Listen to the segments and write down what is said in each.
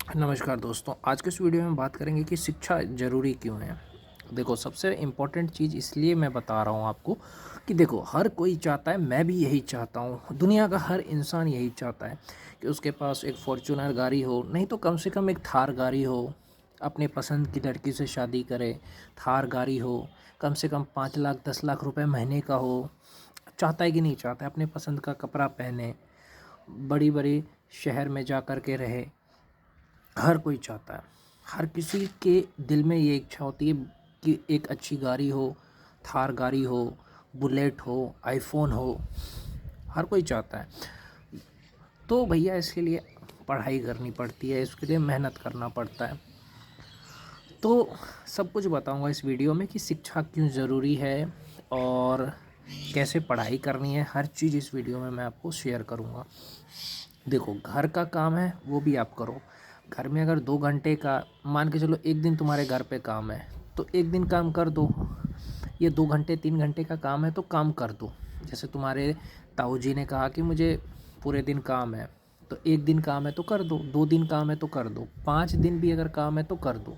नमस्कार दोस्तों, आज के इस वीडियो में बात करेंगे कि शिक्षा ज़रूरी क्यों है। देखो, सबसे इम्पोर्टेंट चीज़ इसलिए मैं बता रहा हूँ आपको कि देखो, हर कोई चाहता है, मैं भी यही चाहता हूँ, दुनिया का हर इंसान यही चाहता है कि उसके पास एक फॉर्च्यूनर गाड़ी हो, नहीं तो कम से कम एक थार गाड़ी हो, अपने पसंद की लड़की से शादी करे, थार गाड़ी हो, कम से कम 5 लाख 10 लाख रुपए महीने का हो। चाहता है कि नहीं चाहता है, अपने पसंद का कपड़ा पहने, बड़ी बड़ी शहर में जा कर के रहे। हर कोई चाहता है, हर किसी के दिल में ये इच्छा होती है कि एक अच्छी गाड़ी हो, थार गाड़ी हो, बुलेट हो, आईफोन हो, हर कोई चाहता है। तो भैया इसके लिए पढ़ाई करनी पड़ती है, इसके लिए मेहनत करना पड़ता है। तो सब कुछ बताऊंगा इस वीडियो में कि शिक्षा क्यों ज़रूरी है और कैसे पढ़ाई करनी है। हर चीज़ इस वीडियो में मैं आपको शेयर करूंगा। देखो, घर का काम है वो भी आप करो। घर में अगर 2 घंटे का, मान के चलो एक दिन तुम्हारे घर पे काम है तो एक दिन काम कर दो। ये 2 घंटे 3 घंटे का काम है तो काम कर दो। जैसे तुम्हारे ताऊ जी ने कहा कि मुझे पूरे दिन काम है, तो एक दिन काम है तो कर दो, 2 दिन काम है तो कर दो, 5 दिन भी अगर काम है तो कर दो।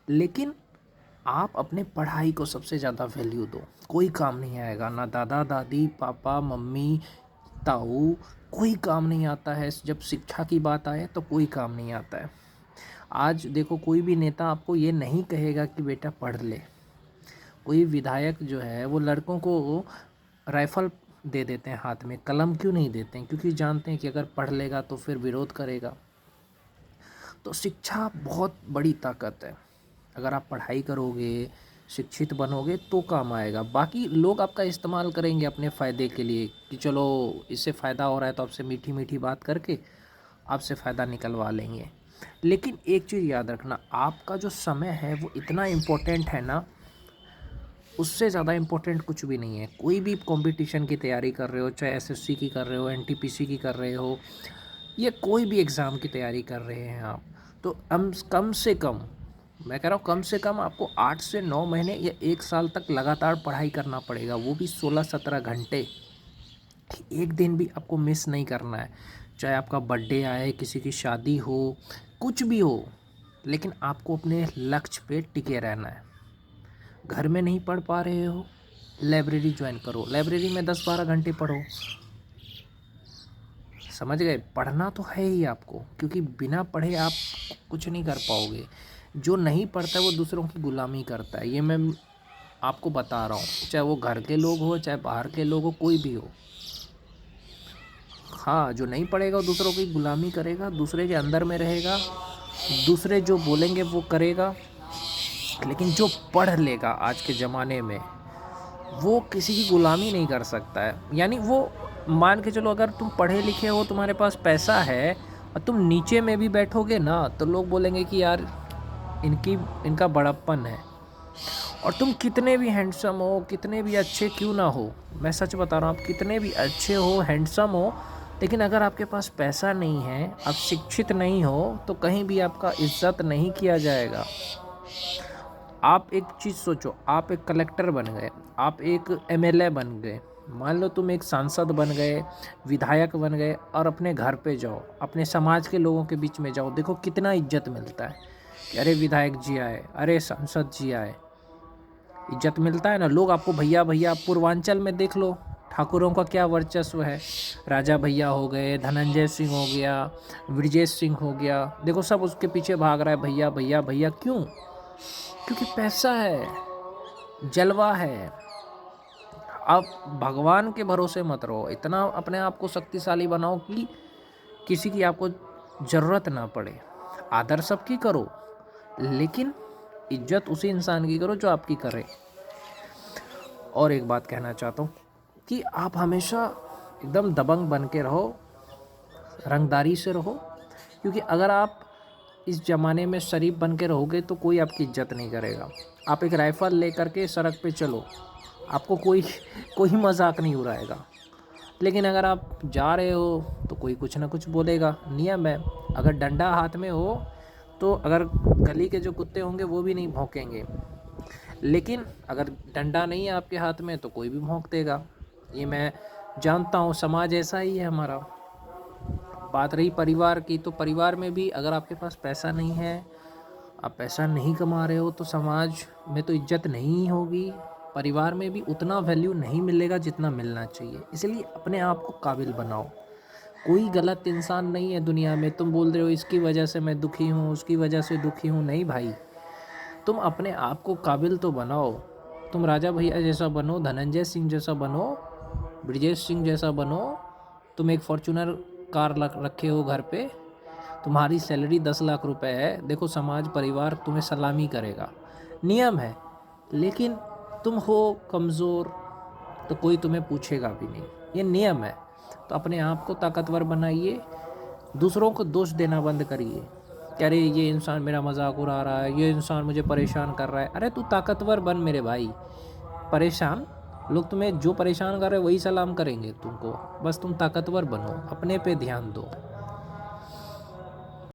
लेकिन आप अपने पढ़ाई को सबसे ज़्यादा वैल्यू दो। कोई काम नहीं आएगा, ना दादा दादी पापा मम्मी ताऊ, कोई काम नहीं आता है। जब शिक्षा की बात आए तो कोई काम नहीं आता है। आज देखो, कोई भी नेता आपको ये नहीं कहेगा कि बेटा पढ़ ले। कोई विधायक जो है वो लड़कों को राइफल दे देते हैं हाथ में, कलम क्यों नहीं देते हैं? क्योंकि जानते हैं कि अगर पढ़ लेगा तो फिर विरोध करेगा। तो शिक्षा बहुत बड़ी ताकत है। अगर आप पढ़ाई करोगे, शिक्षित बनोगे तो काम आएगा। बाकी लोग आपका इस्तेमाल करेंगे अपने फ़ायदे के लिए कि चलो इससे फ़ायदा हो रहा है तो आपसे मीठी मीठी बात करके आपसे फ़ायदा निकलवा लेंगे। लेकिन एक चीज़ याद रखना, आपका जो समय है वो इतना इम्पोर्टेंट है ना, उससे ज़्यादा इम्पोर्टेंट कुछ भी नहीं है। कोई भी कंपटीशन की तैयारी कर रहे हो, चाहे एसएससी की कर रहे हो, एनटीपीसी की कर रहे हो, या कोई भी एग्ज़ाम की तैयारी कर रहे हैं आप, तो कम से कम, मैं कह रहा हूँ कम से कम आपको 8 से 9 महीने या 1 साल तक लगातार पढ़ाई करना पड़ेगा, वो भी 16-17 घंटे। एक दिन भी आपको मिस नहीं करना है। चाहे आपका बर्थडे आए, किसी की शादी हो, कुछ भी हो, लेकिन आपको अपने लक्ष्य पे टिके रहना है। घर में नहीं पढ़ पा रहे हो, लाइब्रेरी ज्वाइन करो, लाइब्रेरी में 10-12 घंटे पढ़ो। समझ गए? पढ़ना तो है ही आपको, क्योंकि बिना पढ़े आप कुछ नहीं कर पाओगे। जो नहीं पढ़ता है वो दूसरों की गुलामी करता है, ये मैं आपको बता रहा हूँ। चाहे वो घर के लोग हो, चाहे बाहर के लोग हो, कोई भी हो। हाँ, जो नहीं पढ़ेगा वो दूसरों की गुलामी करेगा, दूसरे के अंदर में रहेगा, दूसरे जो बोलेंगे वो करेगा। लेकिन जो पढ़ लेगा आज के ज़माने में, वो किसी की गुलामी नहीं कर सकता है। यानी वो, मान के चलो अगर तुम पढ़े लिखे हो, तुम्हारे पास पैसा है और तुम नीचे में भी बैठोगे ना, तो लोग बोलेंगे कि यार इनकी इनका बड़प्पन है। और तुम कितने भी हैंडसम हो, कितने भी अच्छे क्यों ना हो, मैं सच बता रहा हूँ, आप कितने भी अच्छे हो, हैंडसम हो, लेकिन अगर आपके पास पैसा नहीं है, आप शिक्षित नहीं हो, तो कहीं भी आपका इज्जत नहीं किया जाएगा। आप एक चीज़ सोचो, आप एक कलेक्टर बन गए, आप एक एमएलए बन गए, मान लो तुम एक सांसद बन गए, विधायक बन गए, और अपने घर पे जाओ, अपने समाज के लोगों के बीच में जाओ, देखो कितना इज्जत मिलता है कि अरे विधायक जी आए, अरे सांसद जी आए। इज्जत मिलता है ना, लोग आपको भैया भैया। पूर्वांचल में देख लो ठाकुरों का क्या वर्चस्व है। राजा भैया हो गए, धनंजय सिंह हो गया, ब्रजेश सिंह हो गया, देखो सब उसके पीछे भाग रहा है, भैया भैया भैया। क्यों? क्योंकि पैसा है, जलवा है। आप भगवान के भरोसे मत रहो, इतना अपने आप को शक्तिशाली बनाओ कि किसी की आपको ज़रूरत ना पड़े। आदर सबकी करो, लेकिन इज्जत उसी इंसान की करो जो आपकी करे। और एक बात कहना चाहता हूँ कि आप हमेशा एकदम दबंग बन के रहो, रंगदारी से रहो। क्योंकि अगर आप इस ज़माने में शरीफ बन के रहोगे तो कोई आपकी इज्जत नहीं करेगा। आप एक राइफ़ल लेकर के सड़क पे चलो, आपको कोई कोई मजाक नहीं उड़ाएगा। लेकिन अगर आप जा रहे हो तो कोई कुछ ना कुछ बोलेगा। नियम है, अगर डंडा हाथ में हो तो अगर गली के जो कुत्ते होंगे वो भी नहीं भौंकेंगे, लेकिन अगर डंडा नहीं है आपके हाथ में तो कोई भी भौंक देगा। ये मैं जानता हूँ, समाज ऐसा ही है हमारा। बात रही परिवार की, तो परिवार में भी अगर आपके पास पैसा नहीं है, आप पैसा नहीं कमा रहे हो, तो समाज में तो इज्जत नहीं होगी, परिवार में भी उतना वैल्यू नहीं मिलेगा जितना मिलना चाहिए। इसलिए अपने आप को काबिल बनाओ। कोई गलत इंसान नहीं है दुनिया में। तुम बोल रहे हो इसकी वजह से मैं दुखी हूँ, उसकी वजह से दुखी हूँ, नहीं भाई, तुम अपने आप को काबिल तो बनाओ। तुम राजा भैया जैसा बनो, धनंजय सिंह जैसा बनो, ब्रिजेश सिंह जैसा बनो। तुम एक फॉर्चूनर कार रखे हो घर पे, तुम्हारी सैलरी 10 लाख रुपए है, देखो समाज परिवार तुम्हें सलामी करेगा, नियम है। लेकिन तुम हो कमज़ोर तो कोई तुम्हें पूछेगा भी नहीं, ये नियम है। तो अपने आप को ताकतवर बनाइए, दूसरों को दोष देना बंद करिए कि अरे ये इंसान मेरा मजाक उड़ा रहा है, ये इंसान मुझे परेशान कर रहा है। अरे तू ताकतवर बन मेरे भाई। परेशान लोग तुम्हें जो परेशान कर रहे हैं वही सलाम करेंगे तुमको, बस तुम ताकतवर बनो, अपने पे ध्यान दो।